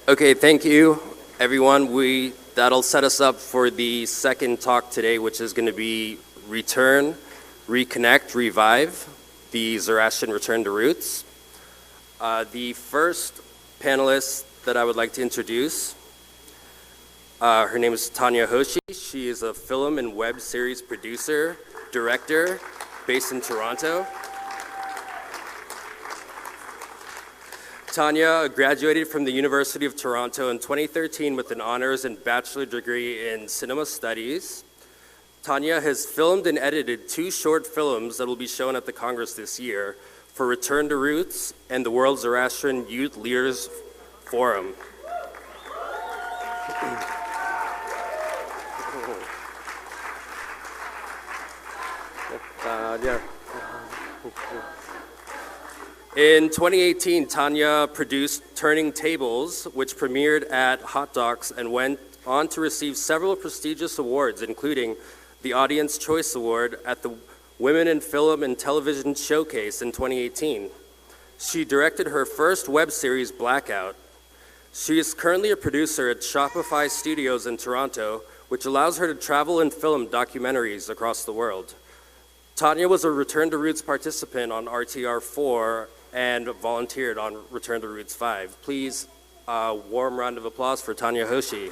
Okay, thank you, everyone. That'll set us up for the second talk today, which is going to be Return, Reconnect, Revive, the Zoroastrian Return to Roots. The first panelist that I would like to introduce, her name is Tanya Hoshi. She is a film and web series producer, director, based in Toronto. Tanya graduated from the University of Toronto in 2013 with an honors and bachelor degree in cinema studies. Tanya has filmed and edited 2 short films that will be shown at the Congress this year for Return to Roots and the World Zoroastrian Youth Leaders Forum. In 2018, Tanya produced Turning Tables, which premiered at Hot Docs and went on to receive several prestigious awards, including the Audience Choice Award at the Women in Film and Television Showcase in 2018. She directed her first web series, Blackout. She is currently a producer at Shopify Studios in Toronto, which allows her to travel and film documentaries across the world. Tanya was a Return to Roots participant on RTR4 and volunteered on Return to Roots 5. Please, a warm round of applause for Tanya Hoshi.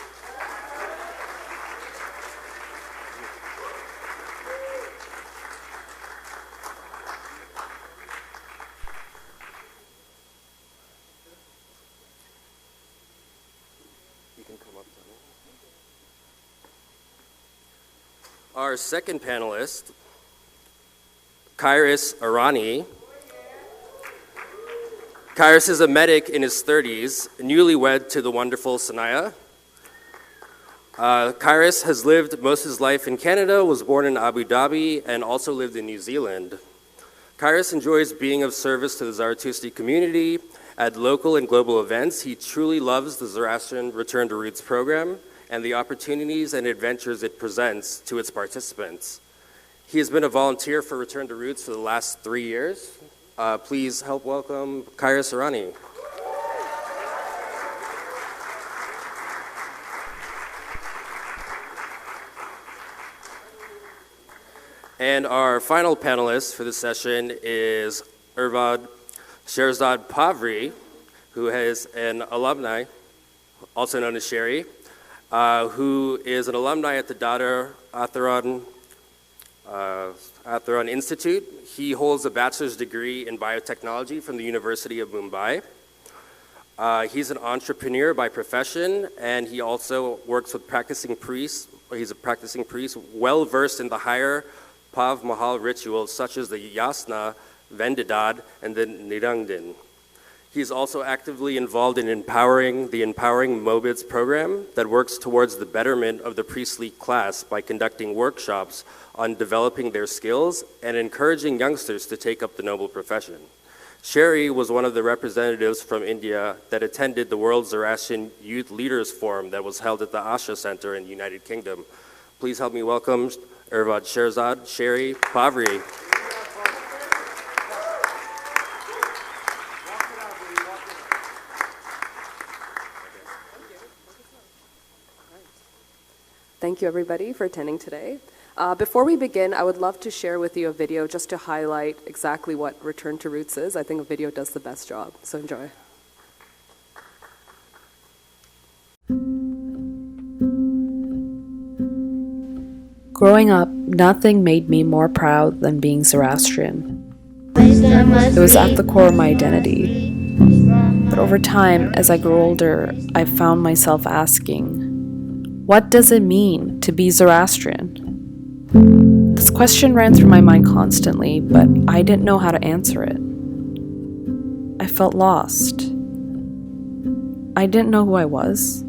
You can come up, Tanya. Our second panelist, Kairos Arani. Kairos is a medic in his 30s, newlywed to the wonderful Sanaya. Kairos has lived most of his life in Canada, was born in Abu Dhabi, and also lived in New Zealand. Kairos enjoys being of service to the Zarathustri community at local and global events. He truly loves the Zoroastrian Return to Roots program and the opportunities and adventures it presents to its participants. He has been a volunteer for Return to Roots for the last 3 years. Please help welcome Kairos Arani. And our final panelist for this session is Ervad Sherzad Pavri, who is an alumni, also known as Sherry, who is an alumni at the Dada Atharon Institute. He holds a bachelor's degree in biotechnology from the University of Mumbai. He's an entrepreneur by profession, and he also works with practicing priests. He's a practicing priest, well versed in the higher Pav Mahal rituals such as the Yasna, Vendidad, and the Nirangdin. He's also actively involved in the Empowering Mobids program that works towards the betterment of the priestly class by conducting workshops on developing their skills and encouraging youngsters to take up the noble profession. Sherry was one of the representatives from India that attended the World Zoroastrian Youth Leaders Forum that was held at the Asha Center in the United Kingdom. Please help me welcome Ervad Sherzad, Sherry Pavri. Thank you, everybody, for attending today. Before we begin, I would love to share with you a video just to highlight exactly what Return to Roots is. I think a video does the best job, so enjoy. Growing up, nothing made me more proud than being Zoroastrian. It was at the core of my identity. But over time, as I grew older, I found myself asking, what does it mean to be Zoroastrian? This question ran through my mind constantly, but I didn't know how to answer it. I felt lost. I didn't know who I was.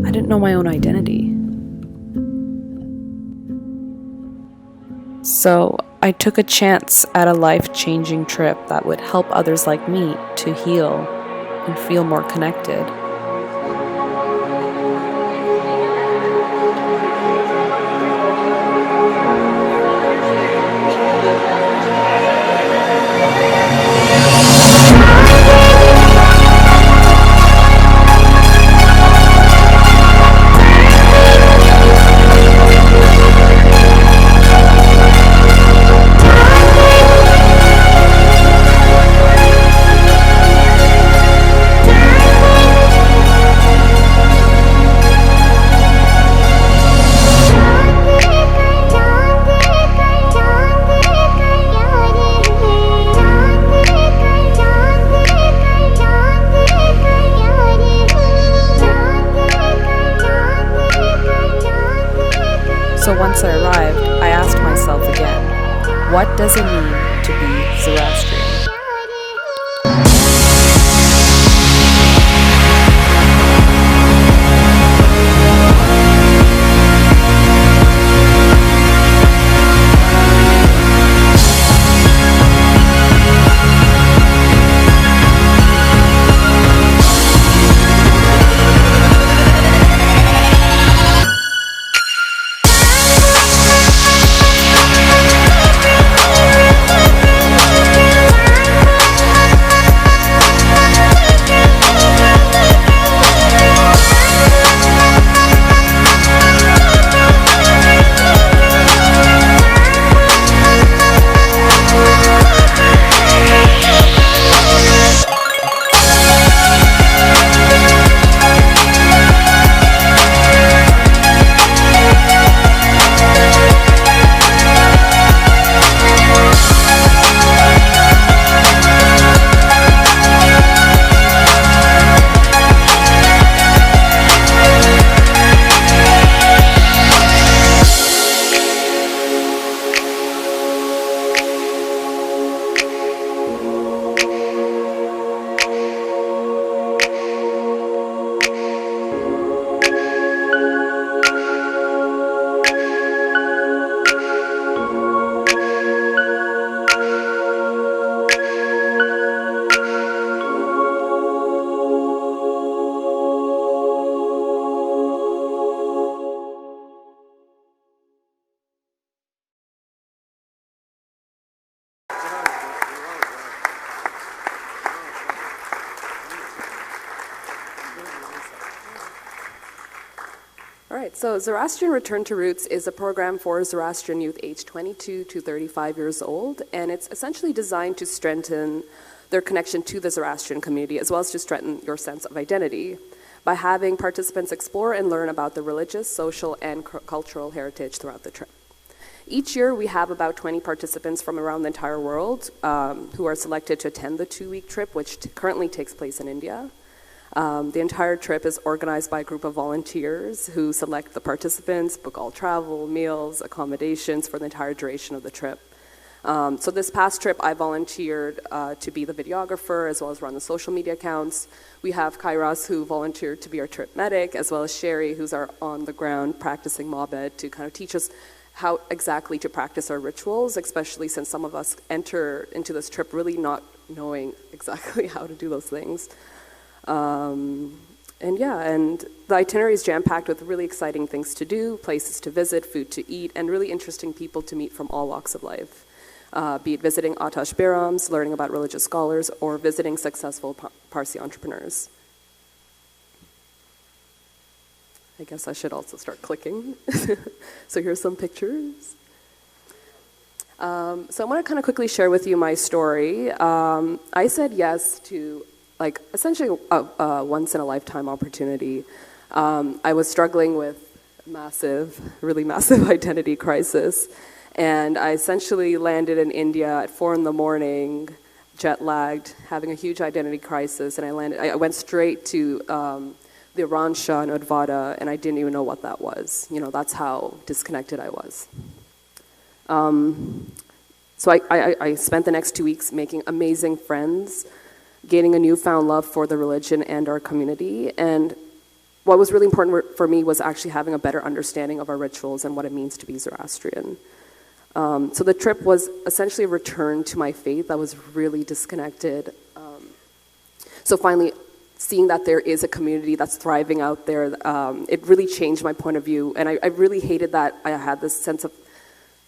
I didn't know my own identity. So I took a chance at a life-changing trip that would help others like me to heal and feel more connected. So once I arrived, I asked myself again, what does it mean to be Zoroastrian? All right, so Zoroastrian Return to Roots is a program for Zoroastrian youth aged 22 to 35 years old, and it's essentially designed to strengthen their connection to the Zoroastrian community, as well as to strengthen your sense of identity by having participants explore and learn about the religious, social, and cultural heritage throughout the trip. Each year, we have about 20 participants from around the entire world who are selected to attend the 2-week trip, which currently takes place in India. The entire trip is organized by a group of volunteers who select the participants, book all travel, meals, accommodations for the entire duration of the trip. So this past trip, I volunteered to be the videographer as well as run the social media accounts. We have Kairos, who volunteered to be our trip medic, as well as Sherry, who's our on-the-ground practicing Mabed, to kind of teach us how exactly to practice our rituals, especially since some of us enter into this trip really not knowing exactly how to do those things. And the itinerary is jam-packed with really exciting things to do, places to visit, food to eat, and really interesting people to meet from all walks of life. Be it visiting Atash Birams, learning about religious scholars, or visiting successful Parsi entrepreneurs. I guess I should also start clicking. So here's some pictures. So I want to kind of quickly share with you my story. I said yes to essentially a once-in-a-lifetime opportunity. I was struggling with really massive identity crisis. And I essentially landed in India at 4 a.m, jet-lagged, having a huge identity crisis. And I went straight to the Rancha in Udvada, and I didn't even know what that was. You know, that's how disconnected I was. So I spent the next 2 weeks making amazing friends, gaining a newfound love for the religion and our community. And what was really important for me was actually having a better understanding of our rituals and what it means to be Zoroastrian. So the trip was essentially a return to my faith. I was really disconnected. So finally, seeing that there is a community that's thriving out there, it really changed my point of view. And I really hated that I had this sense of,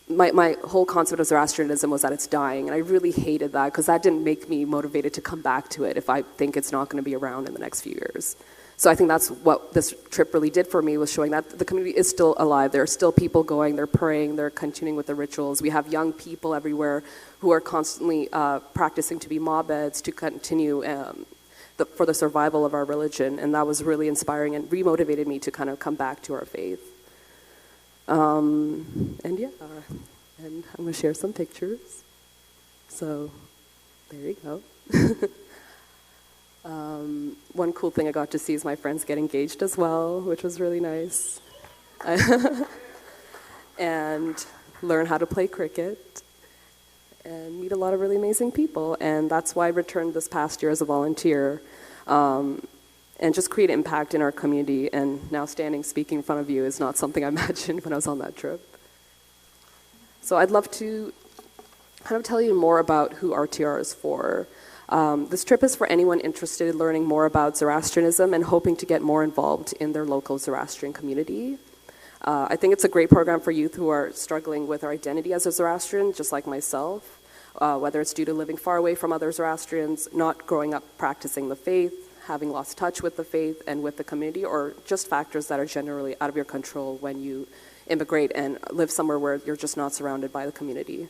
my whole concept of Zoroastrianism was that it's dying. And I really hated that because that didn't make me motivated to come back to it if I think it's not going to be around in the next few years. So I think that's what this trip really did for me, was showing that the community is still alive. There are still people going, they're praying, they're continuing with the rituals. We have young people everywhere who are constantly practicing to be Mabeds, to continue for the survival of our religion. And that was really inspiring and remotivated me to kind of come back to our faith. And I'm going to share some pictures. So there you go. One cool thing I got to see is my friends get engaged as well, which was really nice. and learn how to play cricket and meet a lot of really amazing people. And that's why I returned this past year as a volunteer, and just create impact in our community. And now standing speaking in front of you is not something I imagined when I was on that trip. So I'd love to kind of tell you more about who RTR is for. This trip is for anyone interested in learning more about Zoroastrianism and hoping to get more involved in their local Zoroastrian community. I think it's a great program for youth who are struggling with their identity as a Zoroastrian, just like myself, whether it's due to living far away from other Zoroastrians, not growing up practicing the faith, having lost touch with the faith and with the community, or just factors that are generally out of your control when you immigrate and live somewhere where you're just not surrounded by the community.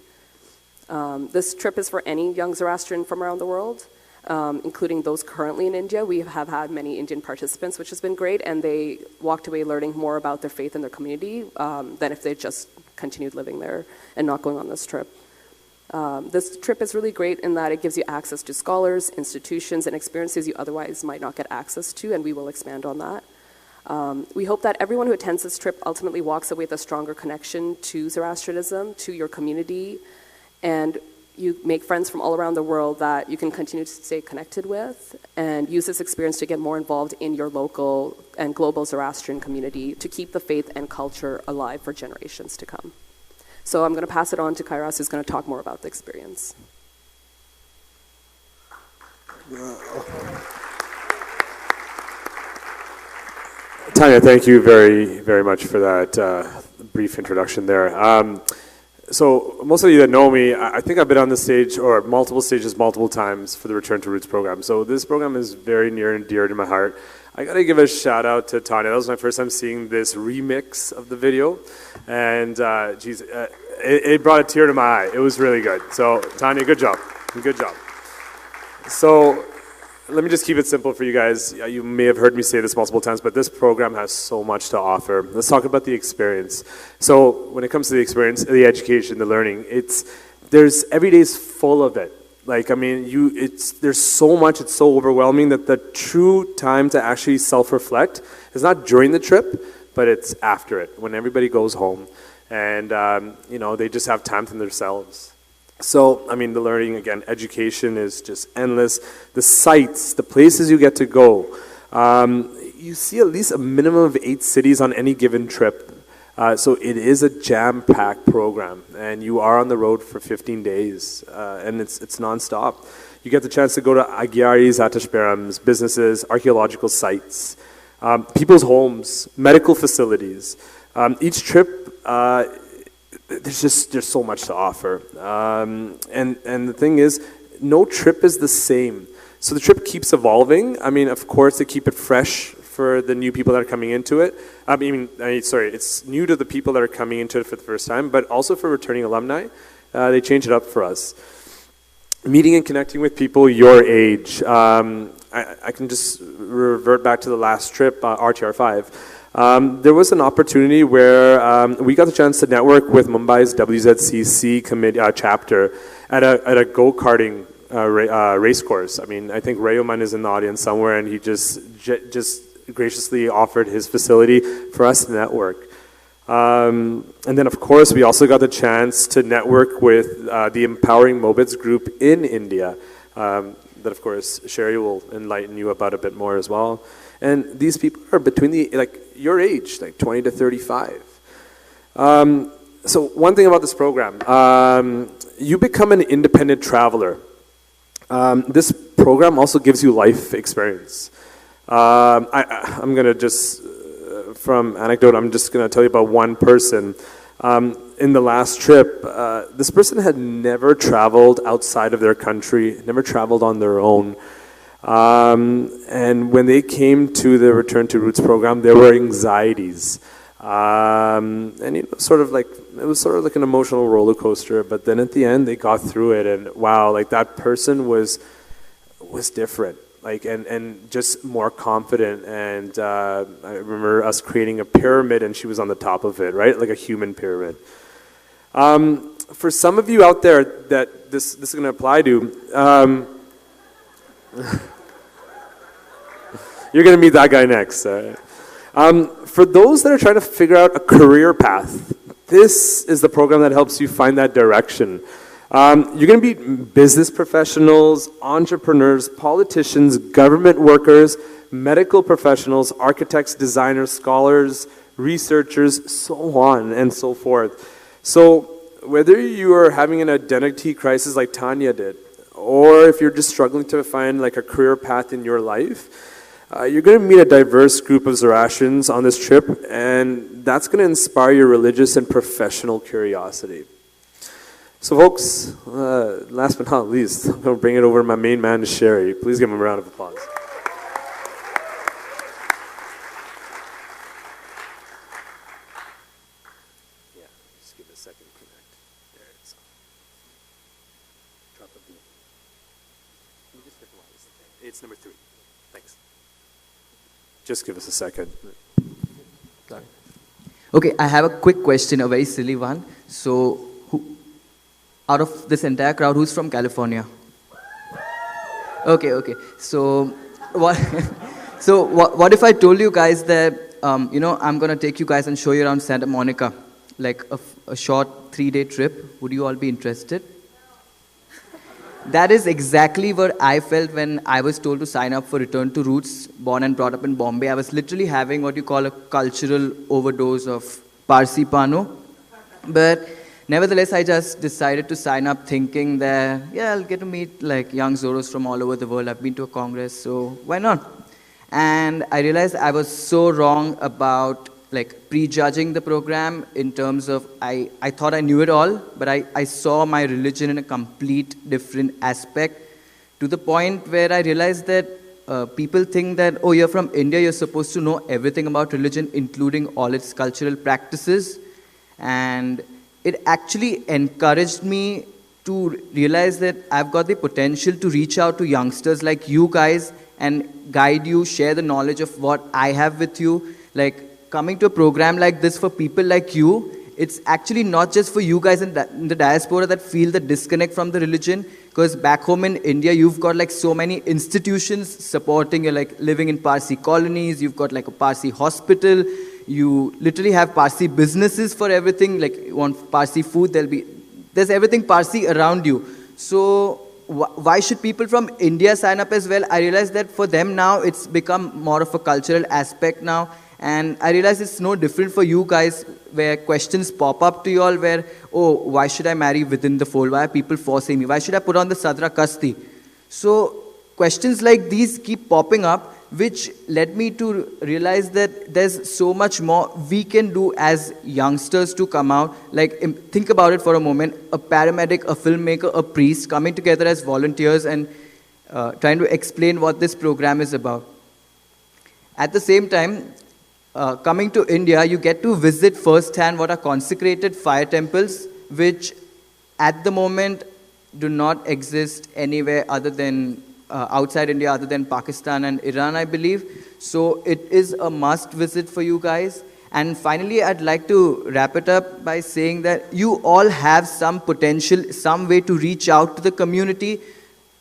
This trip is for any young Zoroastrian from around the world, including those currently in India. We have had many Indian participants, which has been great, and they walked away learning more about their faith and their community than if they just continued living there and not going on this trip. This trip is really great in that it gives you access to scholars, institutions, and experiences you otherwise might not get access to, and we will expand on that. We hope that everyone who attends this trip ultimately walks away with a stronger connection to Zoroastrianism, to your community, and you make friends from all around the world that you can continue to stay connected with, and use this experience to get more involved in your local and global Zoroastrian community to keep the faith and culture alive for generations to come. So I'm going to pass it on to Kairos, who's going to talk more about the experience. Tanya, thank you very, very much for that brief introduction there. So most of you that know me, I think I've been on the stage or multiple stages multiple times for the Return to Roots program. So this program is very near and dear to my heart. I gotta give a shout out to Tanya. That was my first time seeing this remix of the video, and it brought a tear to my eye. It was really good. So Tanya, good job, good job. So let me just keep it simple for you guys. You may have heard me say this multiple times, but this program has so much to offer. Let's talk about the experience. So when it comes to the experience, the education, the learning, there's every day is full of it. Like, I mean, there's so much, it's so overwhelming that the true time to actually self-reflect is not during the trip, but it's after it, when everybody goes home and, they just have time to themselves. So, I mean, the learning, again, education is just endless. The sites, the places you get to go. You see at least a minimum of 8 cities on any given trip. So it is a jam-packed program, and you are on the road for 15 days, and it's nonstop. You get the chance to go to Agyaris, Atashperams, businesses, archaeological sites, people's homes, medical facilities. Each trip, there's so much to offer, and the thing is, no trip is the same. So the trip keeps evolving. I mean, of course, they keep it fresh for the new people that are coming into it. It's new to the people that are coming into it for the first time, but also for returning alumni, they change it up for us. Meeting and connecting with people your age. I can just revert back to the last trip, RTR 5. There was an opportunity where we got the chance to network with Mumbai's WZCC committee chapter at a go-karting race course. I mean, I think Rayoman is in the audience somewhere, and he just graciously offered his facility for us to network. And then, of course, we also got the chance to network with the Empowering Mobids group in India. That, of course, Sherry will enlighten you about a bit more as well. And these people are between your age, like 20 to 35. So one thing about this program, you become an independent traveler. This program also gives you life experience. I'm going to just, from anecdote, I'm just going to tell you about one person. In the last trip, this person had never traveled outside of their country, never traveled on their own. And when they came to the Return to Roots program, there were anxieties. And it was sort of like an emotional roller coaster, but then at the end they got through it, and wow, like that person was different. And just more confident, and I remember us creating a pyramid, and she was on the top of it, right? Like a human pyramid. For some of you out there that this is going to apply to, you're going to meet that guy next. For those that are trying to figure out a career path, This is the program that helps you find that direction. You're going to meet business professionals, entrepreneurs, politicians, government workers, medical professionals, architects, designers, scholars, researchers, so on and so forth. So whether you are having an identity crisis like Tanya did, or if you're just struggling to find like a career path in your life, you're going to meet a diverse group of Zoroastrians on this trip, and that's going to inspire your religious and professional curiosity. So folks, last but not least, I'm going to bring it over to my main man, Sherry. Please give him a round of applause. Yeah, just give it a second to connect. There it is. Drop a beat. Can you just pick one? It's number 3. Thanks. Just give us a second. Sorry. Okay, I have a quick question, a very silly one. So, out of this entire crowd, who's from California? Okay. So, what if I told you guys that, I'm going to take you guys and show you around Santa Monica, like a short 3-day trip? Would you all be interested? That is exactly what I felt when I was told to sign up for Return to Roots, born and brought up in Bombay. I was literally having what you call a cultural overdose of Parsi Pano. But nevertheless, I just decided to sign up thinking that, I'll get to meet like young Zoros from all over the world. I've been to a congress, so why not? And I realized I was so wrong about like prejudging the program in terms of I thought I knew it all, but I saw my religion in a complete different aspect, to the point where I realized that people think that, oh, you're from India, you're supposed to know everything about religion, including all its cultural practices. And it actually encouraged me to realize that I've got the potential to reach out to youngsters like you guys and guide you, share the knowledge of what I have with you. Like, coming to a program like this for people like you, it's actually not just for you guys in the diaspora that feel the disconnect from the religion, because back home in India, you've got like so many institutions supporting you, like living in Parsi colonies, you've got like a Parsi hospital, you literally have Parsi businesses for everything, like you want Parsi food, there's everything Parsi around you. So why should people from India sign up as well? I realized that for them now, it's become more of a cultural aspect now. And I realize it's no different for you guys, where questions pop up to you all where, oh, why should I marry within the fold? Why are people forcing me? Why should I put on the Sadra Kasti? So questions like these keep popping up, which led me to realize that there's so much more we can do as youngsters to come out. Like, think about it for a moment, a paramedic, a filmmaker, a priest coming together as volunteers and trying to explain what this program is about. At the same time, coming to India, you get to visit firsthand what are consecrated fire temples, which at the moment do not exist anywhere other than outside India, other than Pakistan and Iran, I believe. So it is a must visit for you guys. And finally, I'd like to wrap it up by saying that you all have some potential, some way to reach out to the community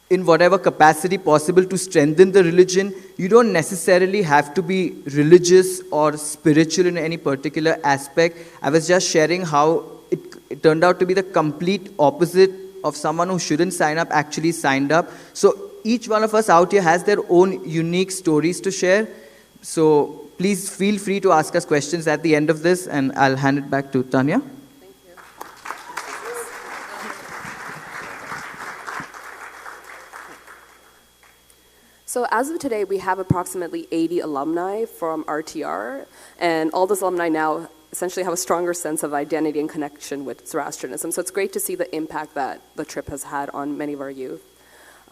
in whatever capacity possible to strengthen the religion. You don't necessarily have to be religious or spiritual in any particular aspect. I was just sharing how it turned out to be the complete opposite of someone who shouldn't sign up actually signed up. So each one of us out here has their own unique stories to share. So please feel free to ask us questions at the end of this, and I'll hand it back to Tanya. So as of today, we have approximately 80 alumni from RTR, and all those alumni now essentially have a stronger sense of identity and connection with Zoroastrianism. So it's great to see the impact that the trip has had on many of our youth.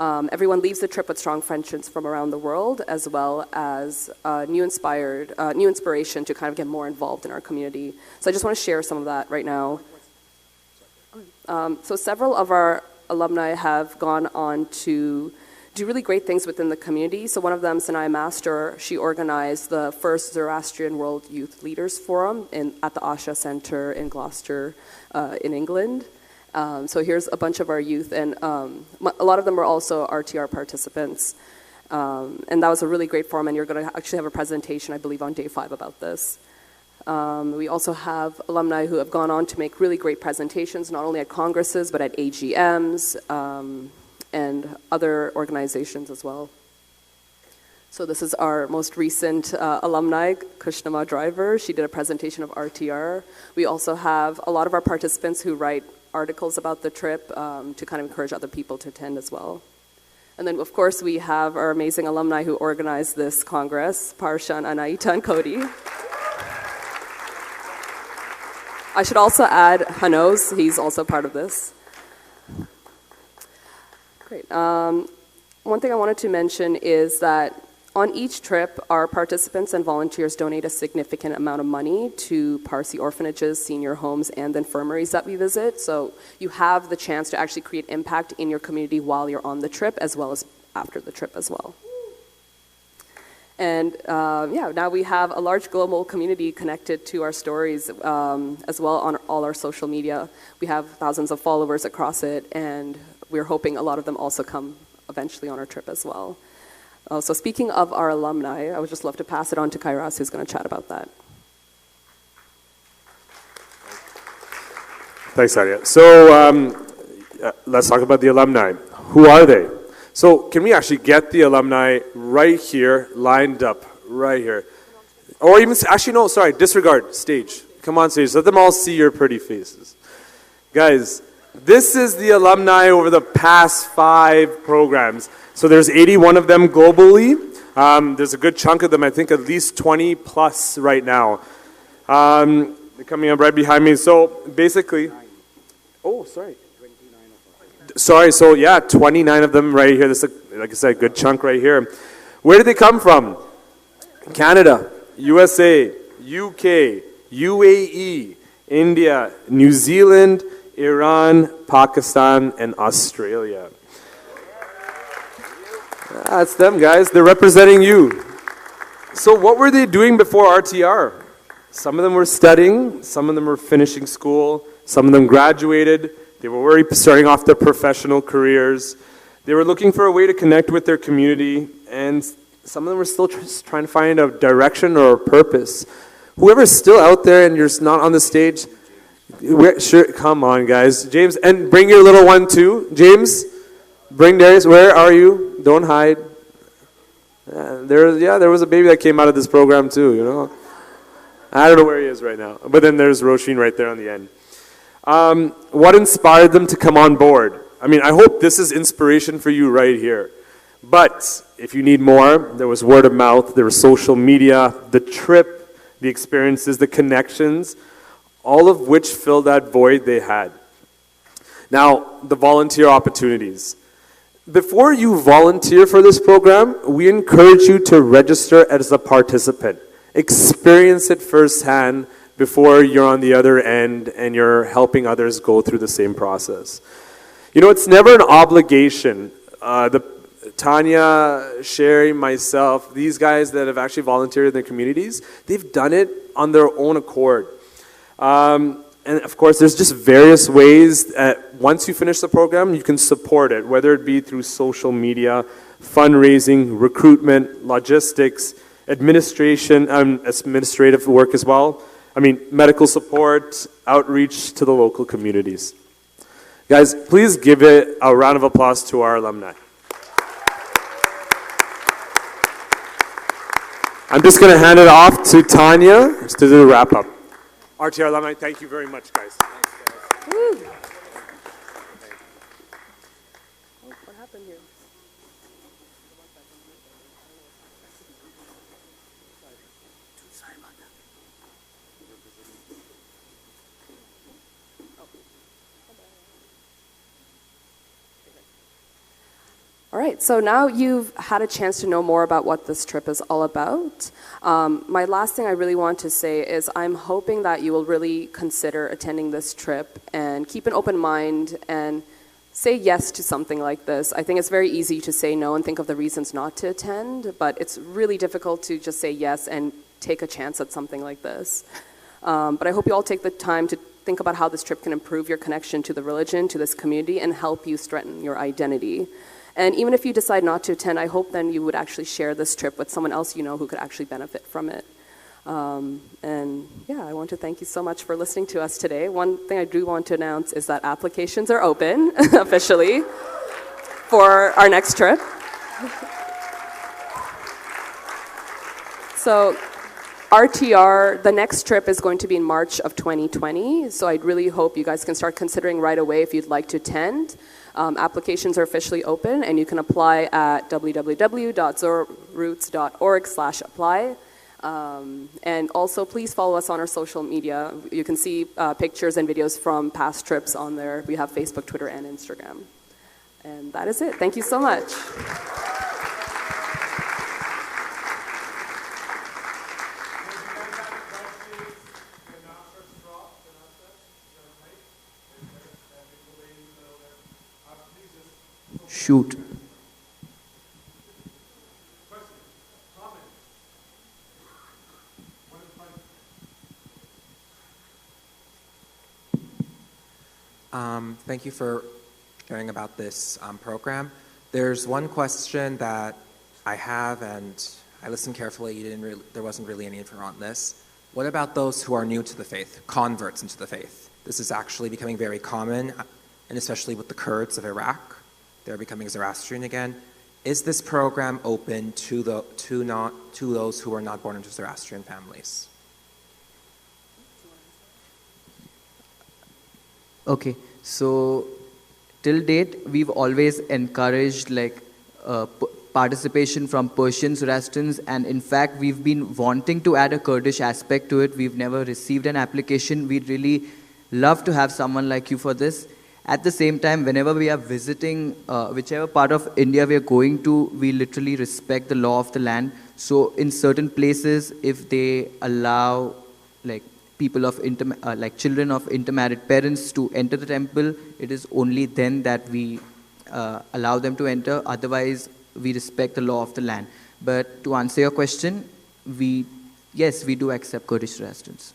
Everyone leaves the trip with strong friendships from around the world, as well as new inspiration to kind of get more involved in our community. So I just want to share some of that right now. So several of our alumni have gone on to do really great things within the community. So one of them, Sanaya Master, she organized the first Zoroastrian World Youth Leaders Forum at the Asha Center in Gloucester, in England. So here's a bunch of our youth, and a lot of them were also RTR participants. And that was a really great forum, and you're going to actually have a presentation, I believe, on day 5 about this. We also have alumni who have gone on to make really great presentations, not only at congresses, but at AGMs and other organizations as well. So this is our most recent alumni, Kushnama Driver. She did a presentation of RTR. We also have a lot of our participants who write articles about the trip to kind of encourage other people to attend as well. And then, of course, we have our amazing alumni who organized this Congress, Parshan, Anaita, and Cody. I should also add Hanos. He's also part of this. Great. One thing I wanted to mention is that on each trip, our participants and volunteers donate a significant amount of money to Parsi orphanages, senior homes, and infirmaries that we visit. So you have the chance to actually create impact in your community while you're on the trip, as well as after the trip as well. And now we have a large global community connected to our stories as well on all our social media. We have thousands of followers across it, and we're hoping a lot of them also come eventually on our trip as well. So speaking of our alumni, I would just love to pass it on to Kairas, who's going to chat about that. Thanks, Adia. So let's talk about the alumni. Who are they? So can we actually get the alumni right here, lined up, right here? Or even, actually, no, sorry, disregard stage. Come on stage. Let them all see your pretty faces. Guys, this is the alumni over the past 5 programs. So there's 81 of them globally. There's a good chunk of them, I think at least 20 plus right now. They're coming up right behind me. So basically, so yeah, 29 of them right here. This is, like I said, a good chunk right here. Where did they come from? Canada, USA, UK, UAE, India, New Zealand, Iran, Pakistan, and Australia. That's them, guys. They're representing you. So what were they doing before RTR? Some of them were studying. Some of them were finishing school. Some of them graduated. They were already starting off their professional careers. They were looking for a way to connect with their community. And some of them were still trying to find a direction or a purpose. Whoever's still out there and you're not on the stage, sure, come on, guys. James, and bring your little one too. James, bring Darius. Where are you? Don't hide. There was a baby that came out of this program too, you know. I don't know where he is right now. But then there's Roisin right there on the end. What inspired them to come on board? I mean, I hope this is inspiration for you right here. But if you need more, there was word of mouth, there was social media, the trip, the experiences, the connections, all of which filled that void they had. Now, the volunteer opportunities. Before you volunteer for this program, we encourage you to register as a participant. Experience it firsthand before you're on the other end and you're helping others go through the same process. You know, it's never an obligation. Tanya, Sherry, myself, these guys that have actually volunteered in their communities, they've done it on their own accord. And of course, there's just various ways that once you finish the program, you can support it, whether it be through social media, fundraising, recruitment, logistics, administrative work as well. I mean, medical support, outreach to the local communities. Guys, please give it a round of applause to our alumni. I'm just going to hand it off to Tanya to do the wrap up. RTR alumni, thank you very much, guys. Woo. What happened here? All right, so now you've had a chance to know more about what this trip is all about. My last thing I really want to say is I'm hoping that you will really consider attending this trip and keep an open mind and say yes to something like this. I think it's very easy to say no and think of the reasons not to attend, but it's really difficult to just say yes and take a chance at something like this. But I hope you all take the time to think about how this trip can improve your connection to the religion, to this community, and help you strengthen your identity. And even if you decide not to attend, I hope then you would actually share this trip with someone else you know who could actually benefit from it. And yeah, I want to thank you so much for listening to us today. One thing I do want to announce is that applications are open officially for our next trip. So RTR, the next trip is going to be in March of 2020, so I really hope you guys can start considering right away if you'd like to attend. Applications are officially open, and you can apply at www.zoraroots.org/apply. And also, please follow us on our social media. You can see pictures and videos from past trips on there. We have Facebook, Twitter, and Instagram. And that is it. Thank you so much. Shoot. Thank you for sharing about this program. There's one question that I have, and I listened carefully. There wasn't really any info on this. What about those who are new to the faith, converts into the faith? This is actually becoming very common, and especially with the Kurds of Iraq. They're becoming Zoroastrian again. Is this program open to those who are not born into Zoroastrian families? Okay, so till date, we've always encouraged participation from Persian Zoroastrians, and in fact, we've been wanting to add a Kurdish aspect to it. We've never received an application. We'd really love to have someone like you for this. At the same time, whenever we are visiting whichever part of India we are going to, we literally respect the law of the land. So in certain places, if they allow people of children of intermarried parents to enter the temple, it is only then that we allow them to enter. Otherwise, we respect the law of the land. But to answer your question, yes, we do accept Kurdish Zoroastrians.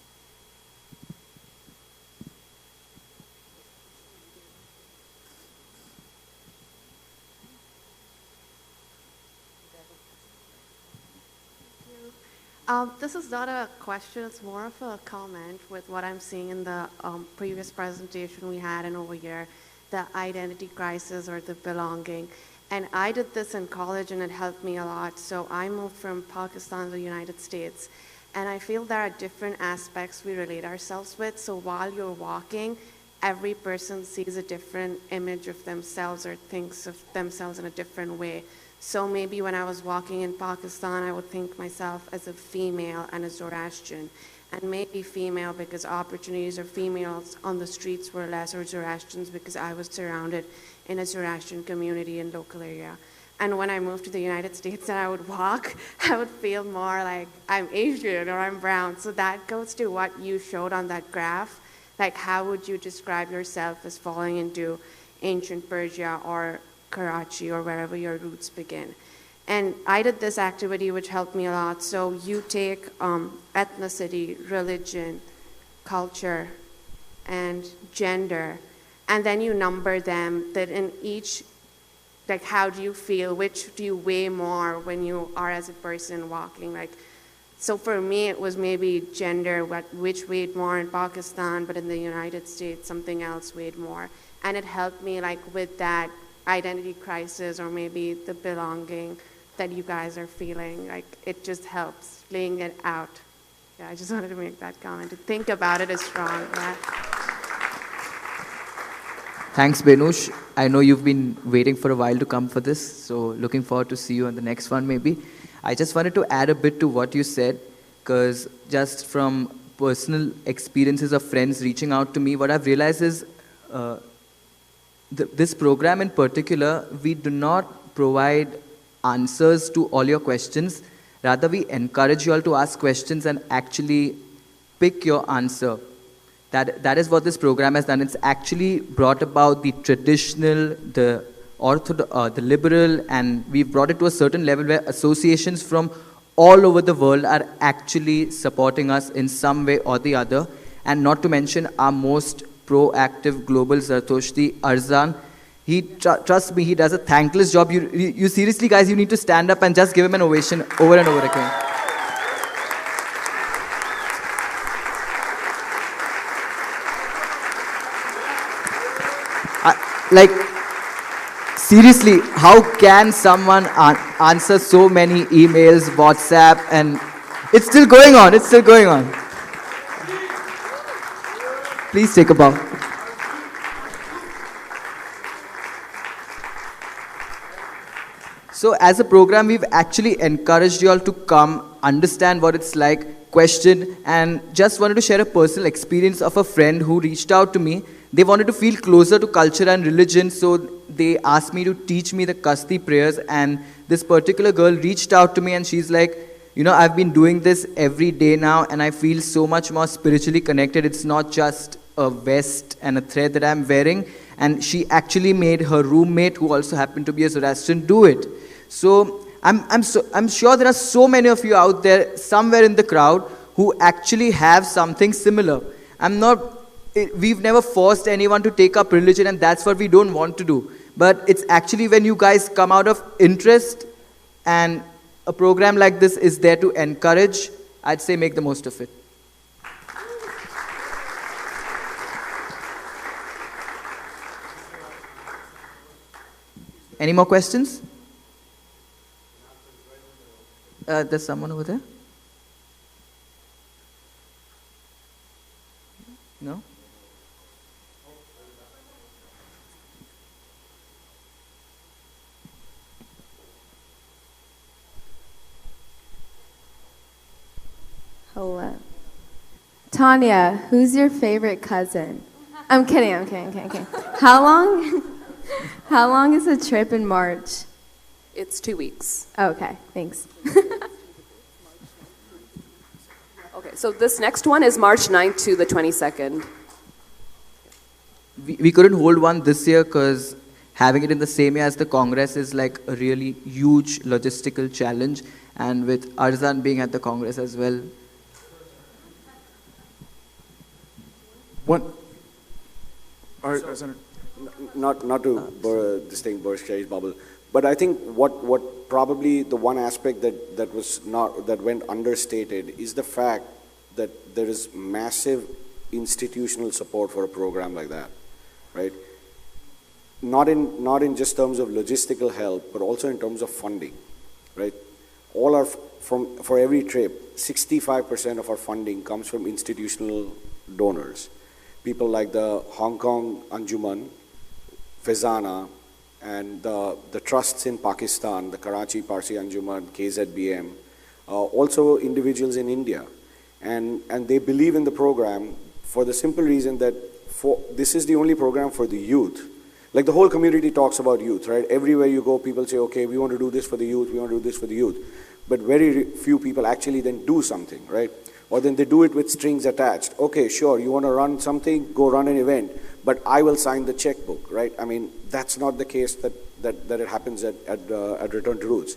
This is not a question, it's more of a comment with what I'm seeing in the previous presentation we had and over here, the identity crisis or the belonging. And I did this in college and it helped me a lot. So I moved from Pakistan to the United States. And I feel there are different aspects we relate ourselves with. So while you're walking, every person sees a different image of themselves or thinks of themselves in a different way. So maybe when I was walking in Pakistan, I would think myself as a female and a Zoroastrian. And maybe female because opportunities for females on the streets were less, or Zoroastrians because I was surrounded in a Zoroastrian community in local area. And when I moved to the United States and I would walk, I would feel more like I'm Asian or I'm brown. So that goes to what you showed on that graph. Like, how would you describe yourself as falling into ancient Persia or Karachi or wherever your roots begin? And I did this activity which helped me a lot. So you take ethnicity, religion, culture, and gender, and then you number them, that in each, like, how do you feel, which do you weigh more when you are as a person walking? Like, so for me, it was maybe gender, which weighed more in Pakistan, but in the United States, something else weighed more. And it helped me, like, with that identity crisis or maybe the belonging that you guys are feeling. Like, it just helps laying it out. Yeah, I just wanted to make that comment. To think about it is strong. Yeah. Thanks, Benush. I know you've been waiting for a while to come for this, so looking forward to see you on the next one maybe. I just wanted to add a bit to what you said, because just from personal experiences of friends reaching out to me, what I've realized is this program in particular, we do not provide answers to all your questions. Rather, we encourage you all to ask questions and actually pick your answer. That is what this program has done. It's actually brought about the traditional, the orthodox, the liberal, and we've brought it to a certain level where associations from all over the world are actually supporting us in some way or the other. And not to mention our most proactive global Zartoshti, Arzan. He, trust me, he does a thankless job. You seriously, guys, you need to stand up and just give him an ovation over and over again. Like, seriously, how can someone answer so many emails, WhatsApp, and it's still going on, it's still going on. Please take a bow. So as a program, we've actually encouraged you all to come, understand what it's like, question, and just wanted to share a personal experience of a friend who reached out to me. They wanted to feel closer to culture and religion, so they asked me to teach me the Kasti prayers, and this particular girl reached out to me and she's like, you know, I've been doing this every day now and I feel so much more spiritually connected. It's not just a vest and a thread that I'm wearing. And she actually made her roommate, who also happened to be a Zoroastrian, do it. So I'm sure there are so many of you out there somewhere in the crowd who actually have something similar. We've never forced anyone to take up religion, and that's what we don't want to do. But it's actually when you guys come out of interest, and a program like this is there to encourage, I'd say make the most of it. Any more questions? There's someone over there? No? Hello. Tanya, who's your favorite cousin? I'm kidding. How long is the trip in March? It's 2 weeks. Okay, thanks. Okay, so this next one is March 9th to the 22nd. We couldn't hold one this year because having it in the same year as the Congress is like a really huge logistical challenge, and with Arzan being at the Congress as well. What? Not to burst Sherry's bubble, but I think what probably the one aspect that went understated is the fact that there is massive institutional support for a program like that, right? Not in just terms of logistical help, but also in terms of funding, right? For every trip, 65% of our funding comes from institutional donors. People like the Hong Kong Anjuman, Fezana, and the trusts in Pakistan, the Karachi Parsi Anjuman, KZBM, also individuals in India. And they believe in the program for the simple reason that this is the only program for the youth. Like the whole community talks about youth, right? Everywhere you go, people say, okay, we want to do this for the youth, we want to do this for the youth. But very few people actually then do something, right? Or then they do it with strings attached. Okay, sure, you want to run something, go run an event, but I will sign the checkbook, right? I mean, that's not the case that it happens at Return to Roots.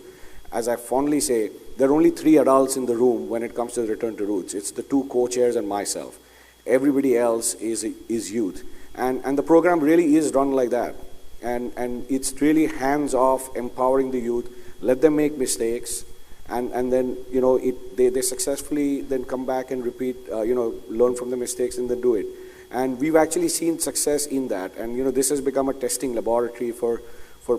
As I fondly say, there are only 3 adults in the room when it comes to Return to Roots. It's the 2 co-chairs and myself. Everybody else is youth. And the program really is run like that. And it's really hands-off, empowering the youth, let them make mistakes, and then, you know, they successfully then come back and repeat, learn from the mistakes and then do it. And we've actually seen success in that. And, you know, this has become a testing laboratory for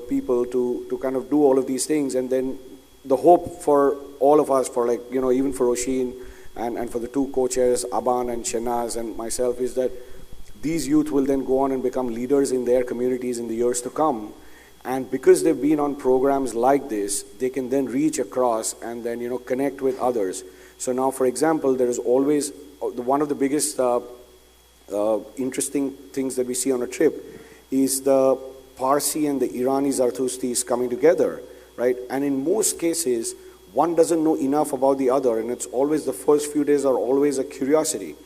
people to kind of do all of these things. And then the hope for all of us, for like, you know, even for Oshin and for the 2 co-chairs, Aban and Shenaz and myself, is that these youth will then go on and become leaders in their communities in the years to come. And because they've been on programs like this, they can then reach across and then, you know, connect with others. So now, for example, there is always one of the biggest interesting things that we see on a trip is the Parsi and the Irani Zartustis coming together, right? And in most cases, one doesn't know enough about the other, and it's always the first few days are always a curiosity.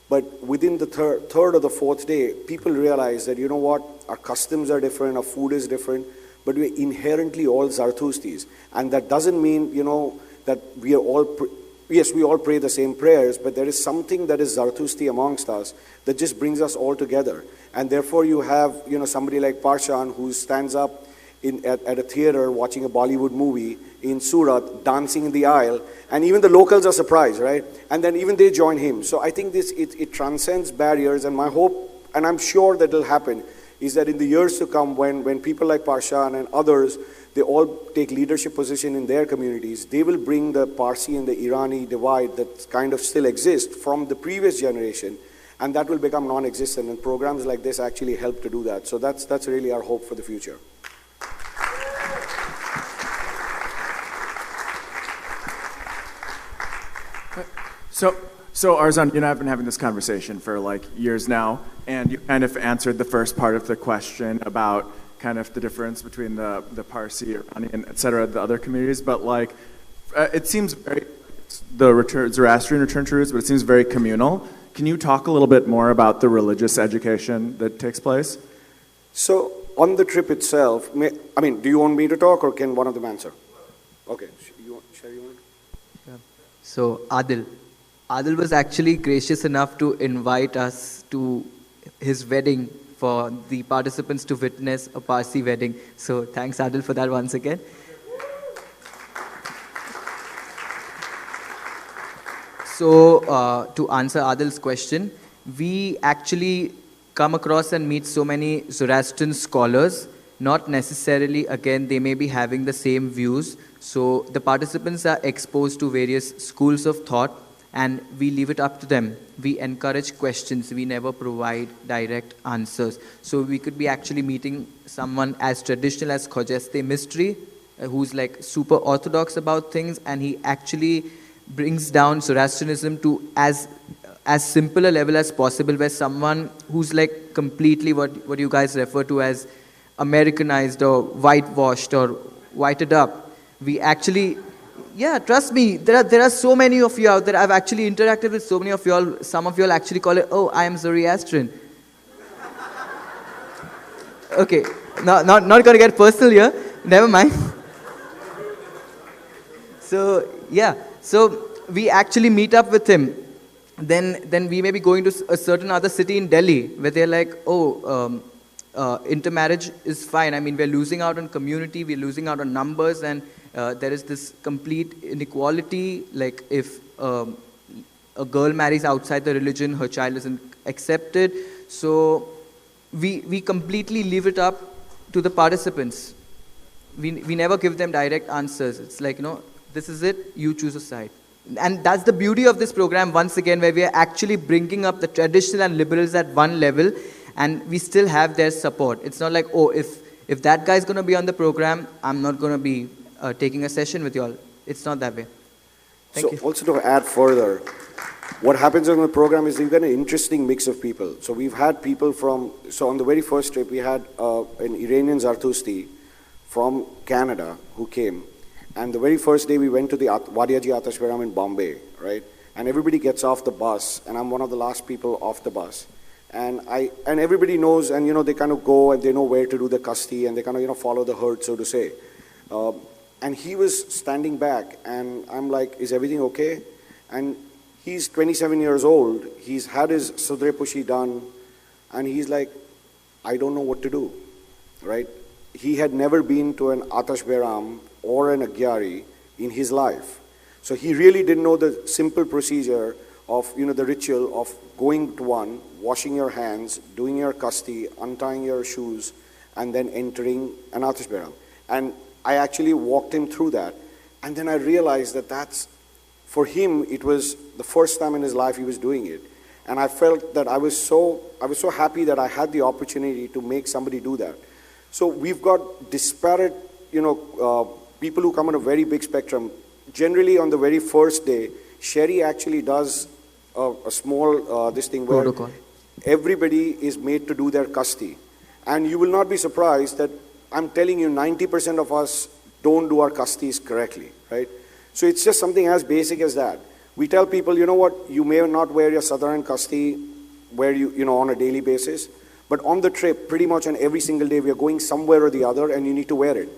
But within the third or the 4th day, people realize that, you know what, our customs are different, our food is different, but we're inherently all Zartustis. And that doesn't mean, you know, that we are all, yes, we all pray the same prayers, but there is something that is Zartusti amongst us that just brings us all together. And therefore you have, you know, somebody like Parshan who stands up at a theater watching a Bollywood movie in Surat, dancing in the aisle, and even the locals are surprised, right? And then even they join him. So I think it transcends barriers, and my hope, and I'm sure that it'll happen, is that in the years to come, when people like Parshan and others, they all take leadership position in their communities, they will bring the Parsi and the Irani divide that kind of still exists from the previous generation, and that will become non-existent, and programs like this actually help to do that. So that's really our hope for the future. So Arzan, you and I have been having this conversation for like years now, and you kind of answered the first part of the question about kind of the difference between the Parsi, Irani, and et cetera, the other communities, but like, it seems very, Zoroastrian return to roots, but it seems very communal. Can you talk a little bit more about the religious education that takes place? So on the trip itself, do you want me to talk or can one of them answer? Okay, Sherry, you want? Yeah. So Adil was actually gracious enough to invite us to his wedding for the participants to witness a Parsi wedding. So thanks Adil for that once again. So to answer Adil's question, we actually come across and meet so many Zoroastrian scholars. Not necessarily, again, they may be having the same views. So the participants are exposed to various schools of thought, and we leave it up to them. We encourage questions. We never provide direct answers. So we could be actually meeting someone as traditional as Khojeste Mistry, who's like super orthodox about things, and he actually brings down Zoroastrianism to as simple a level as possible, where someone who's like completely what you guys refer to as Americanized or whitewashed or whited up, we actually, yeah, trust me, there are so many of you out there. I've actually interacted with so many of you all. Some of you all actually call it, oh, I am Zoroastrian. Okay, not going to get personal here. Never mind. So, yeah. So we actually meet up with him. Then we may be going to a certain other city in Delhi where they're like, intermarriage is fine. I mean, we're losing out on community, we're losing out on numbers, and there is this complete inequality. Like if a girl marries outside the religion, her child isn't accepted. So we completely leave it up to the participants. We never give them direct answers. It's like, this is it, you choose a side. And that's the beauty of this program, once again, where we are actually bringing up the traditional and liberals at one level, and we still have their support. It's not like, oh, if that guy's going to be on the program, I'm not going to be taking a session with you all. It's not that way. Thank you. Also to add further, what happens on the program is we've got an interesting mix of people. So we've had people so on the very first trip, we had an Iranian Zartusti from Canada who came. And the very first day we went to the Wadiaji Atash Viram in Bombay, right? And everybody gets off the bus, and I'm one of the last people off the bus. And everybody knows, and they kind of go and they know where to do the kasti, and they kind of follow the herd, so to say. And he was standing back, and I'm like, is everything okay? And he's 27 years old. He's had his Sudre Pushi done, and he's like, I don't know what to do, right? He had never been to an Atash Viram or an Agyari in his life. So he really didn't know the simple procedure of, the ritual of going to one, washing your hands, doing your kasti, untying your shoes, and then entering an Atash Viram. And I actually walked him through that. And then I realized that for him, it was the first time in his life he was doing it. And I felt that I was so happy that I had the opportunity to make somebody do that. So we've got disparate, people who come on a very big spectrum. Generally, on the very first day, Sherry actually does a small this thing where protocol. Everybody is made to do their kasti. And you will not be surprised that I'm telling you 90% of us don't do our kastis correctly, right? So it's just something as basic as that. We tell people, you know what, you may not wear your Southern kasti where on a daily basis, but on the trip, pretty much on every single day, we are going somewhere or the other and you need to wear it.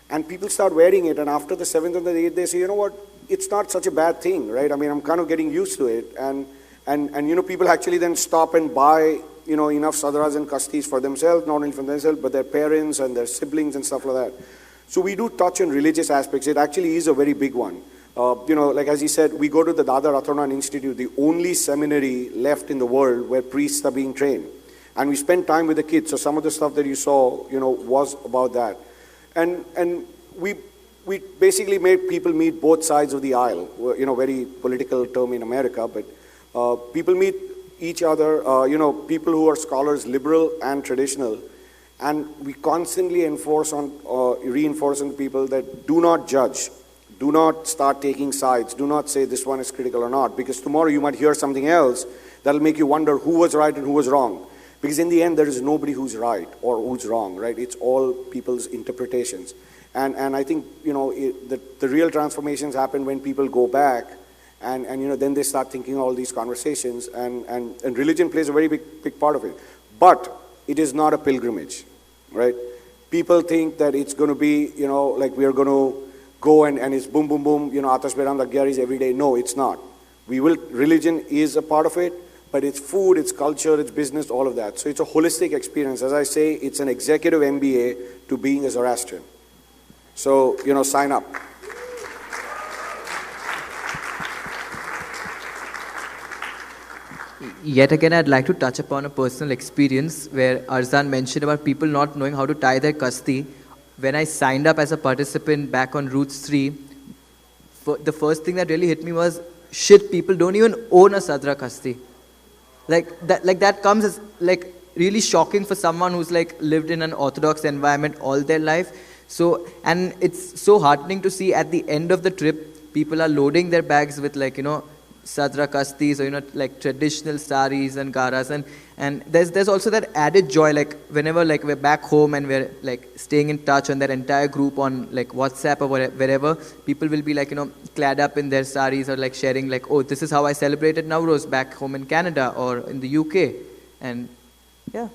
And people start wearing it, and after the 7th and the 8th, they say, you know what, it's not such a bad thing, right? I mean, I'm kind of getting used to it. And people actually then stop and buy, enough sadras and kastis for themselves, not only for themselves, but their parents and their siblings and stuff like that. So we do touch on religious aspects. It actually is a very big one. Like as he said, we go to the Dada Rathanan Institute, the only seminary left in the world where priests are being trained. And we spent time with the kids. So some of the stuff that you saw, was about that. And we basically made people meet both sides of the aisle. Very political term in America, but people meet each other, people who are scholars, liberal and traditional. And we constantly reinforce on people that do not judge, do not start taking sides, do not say this one is critical or not, because tomorrow you might hear something else that'll make you wonder who was right and who was wrong. Because in the end, there is nobody who's right or who's wrong, right? It's all people's interpretations. And I think, the real transformations happen when people go back and then they start thinking all these conversations, and religion plays a very big part of it. But it is not a pilgrimage, right? People think that it's going to be, like we are going to go and it's boom, boom, boom, Atash Behram Lagyaris every day. No, it's not. Religion is a part of it, but it's food, it's culture, it's business, all of that. So it's a holistic experience. As I say, it's an executive MBA to being a Zoroastrian. So, sign up. Yet again, I'd like to touch upon a personal experience where Arzan mentioned about people not knowing how to tie their kasti. When I signed up as a participant back on Roots 3, the first thing that really hit me was, shit, people don't even own a Sadra kasti. That comes as really shocking for someone who's lived in an orthodox environment all their life. So, and it's so heartening to see at the end of the trip, people are loading their bags with Sadra kastis or traditional saris and garas, and there's also that added joy, whenever we're back home and we're staying in touch on that entire group on WhatsApp or wherever, people will be clad up in their saris or sharing oh, this is how I celebrated Nowruz back home in Canada or in the UK, and yeah.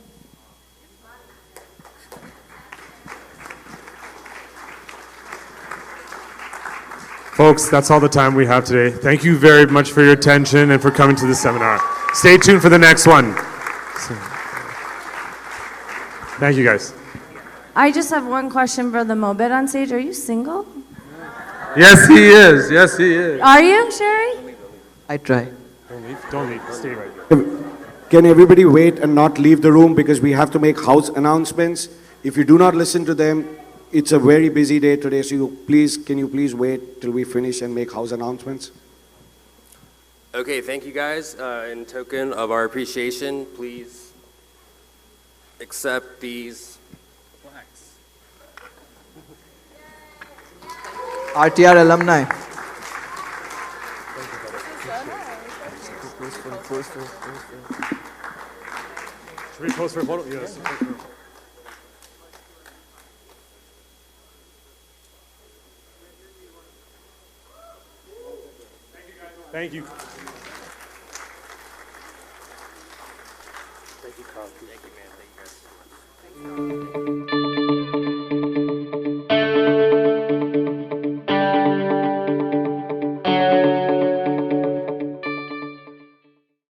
Folks, that's all the time we have today. Thank you very much for your attention and for coming to this seminar. Stay tuned for the next one. Thank you, guys. I just have one question for the Mobed on stage. Are you single? Yes, he is. Yes, he is. Are you, Sherry? I try. Don't leave. Stay right here. Can everybody wait and not leave the room, because we have to make house announcements. If you do not listen to them, it's a very busy day today, so can you please wait till we finish and make house announcements? Okay, thank you guys. In token of our appreciation, please accept these plaques. RTR alumni. Should we pose for a photo? Yes. Thank you. Thank you, Carl. Thank you, man.